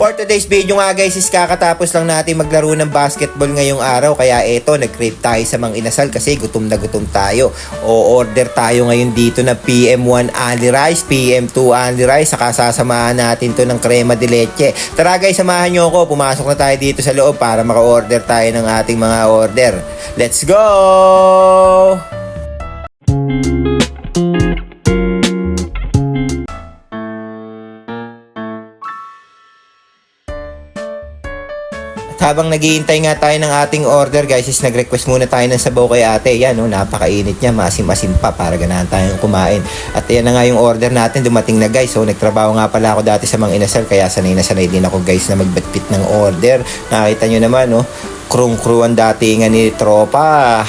For today's video nga guys is kakatapos lang natin maglaro ng basketball ngayong araw. Kaya eto, nag-crave tayo sa Mang Inasal kasi gutom na gutom tayo. O-order tayo ngayon dito na PM1 only rice, PM2 only rice. Saka sasamahan natin to ng crema de leche. Tara guys, samahan nyo ako. Pumasok na tayo dito sa loob para maka-order tayo ng ating mga order. Let's go! Habang naghihintay nga tayo ng ating order guys is nag-request muna tayo ng sabaw kay ate. Yan napakainit niya, masim-masim pa para ganahan tayong kumain. At yan na nga yung order natin, dumating na guys. So nagtrabaho nga pala ako dati sa Mang Inasal kaya sanay na sanay din ako guys na magbitbit ng order. Nakita nyo naman crew ang datingan ni tropa.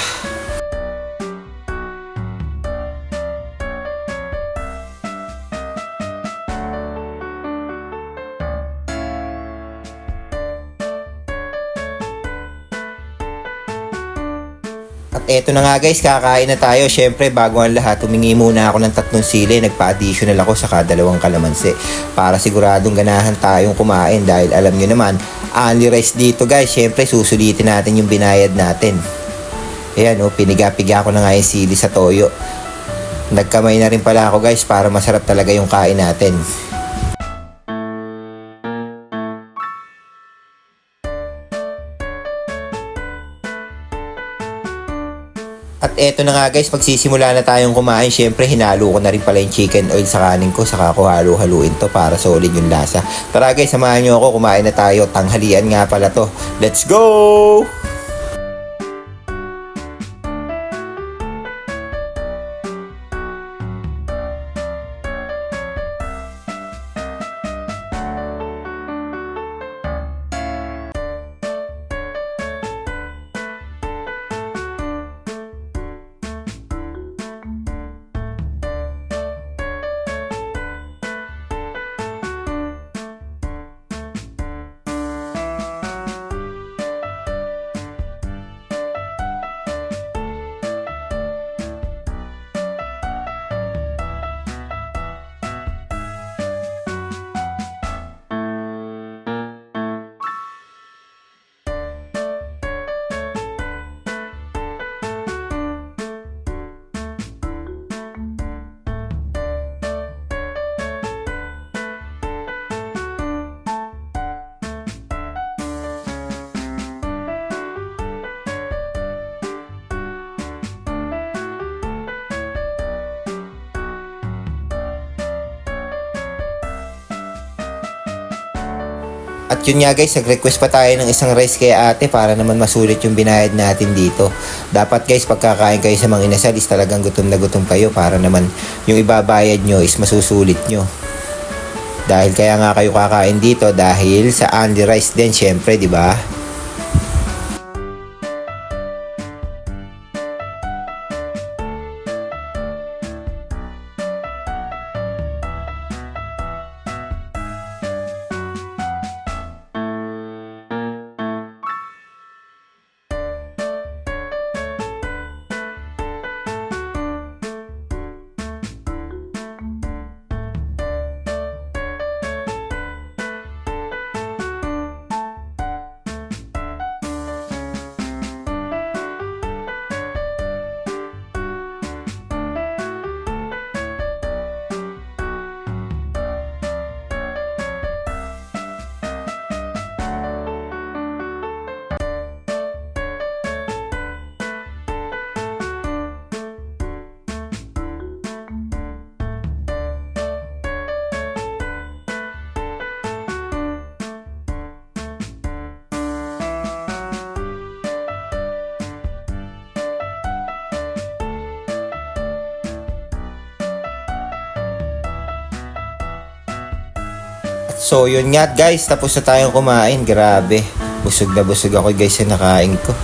At eto na nga guys, kakain na tayo. Syempre bago ang lahat, humingi muna ako ng 3 sili. Nagpa-additional ako sa 2 kalamansi para siguradong ganahan tayong kumain. Dahil alam nyo naman, only rice dito guys. Syempre susulitin natin yung binayad natin. Ayan piniga-piga ko na nga yung sili sa toyo. Nagkamay na rin pala ako guys para masarap talaga yung kain natin. At eto na nga guys, magsisimula na tayong kumain. Syempre hinalo ko na rin pala yung chicken oil sa kanin ko. Saka ko halo-haluin to para solid yung lasa. Tara guys, samahan nyo ako, kumain na tayo. Tanghalian nga pala to. Let's go! At yun nga guys, nag-request pa tayo ng isang rice kay ate para naman masulit yung binayad natin dito. Dapat guys, pagkakain kayo sa Mang Inasal is talagang gutom na gutom kayo para naman yung ibabayad nyo is masusulit nyo. Dahil kaya nga kayo kakain dito dahil sa only rice din syempre, di ba? So yun nga guys, tapos na tayong kumain. Grabe, busog na busog ako guys sa nakain ko.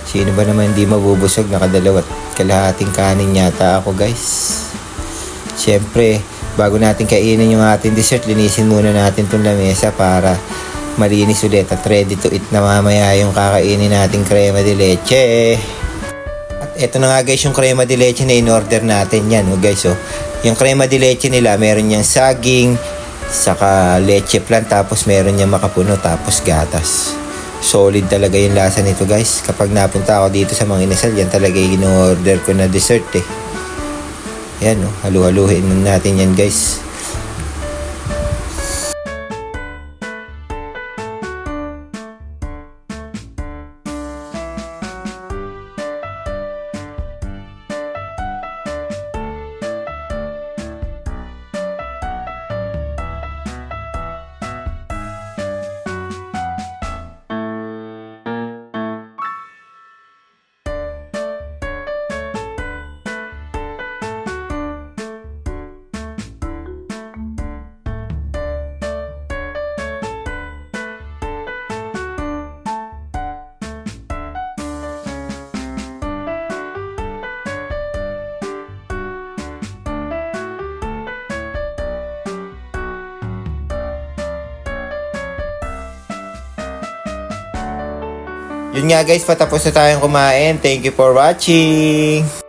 Sino ba naman hindi mabubusog? Nakadalawat kalahating kanin yata ako guys. Siyempre, bago natin kainin yung ating dessert, linisin muna natin itong lamesa para malinis ulit at ready to eat na mamaya yung kakainin nating crema de leche. At eto na nga guys yung crema de leche na in-order natin. Yan guys Yung crema de leche nila meron niyang saging, Saka leche plan, tapos meron niya makapuno, tapos gatas. Solid talaga yung lasa nito guys. Kapag napunta ako dito sa mga inasal, yan talaga yung in-order ko na dessert eh. Yan oh, halu-haluhin natin yan guys. Yun nga guys, patapos na tayong kumain. Thank you for watching.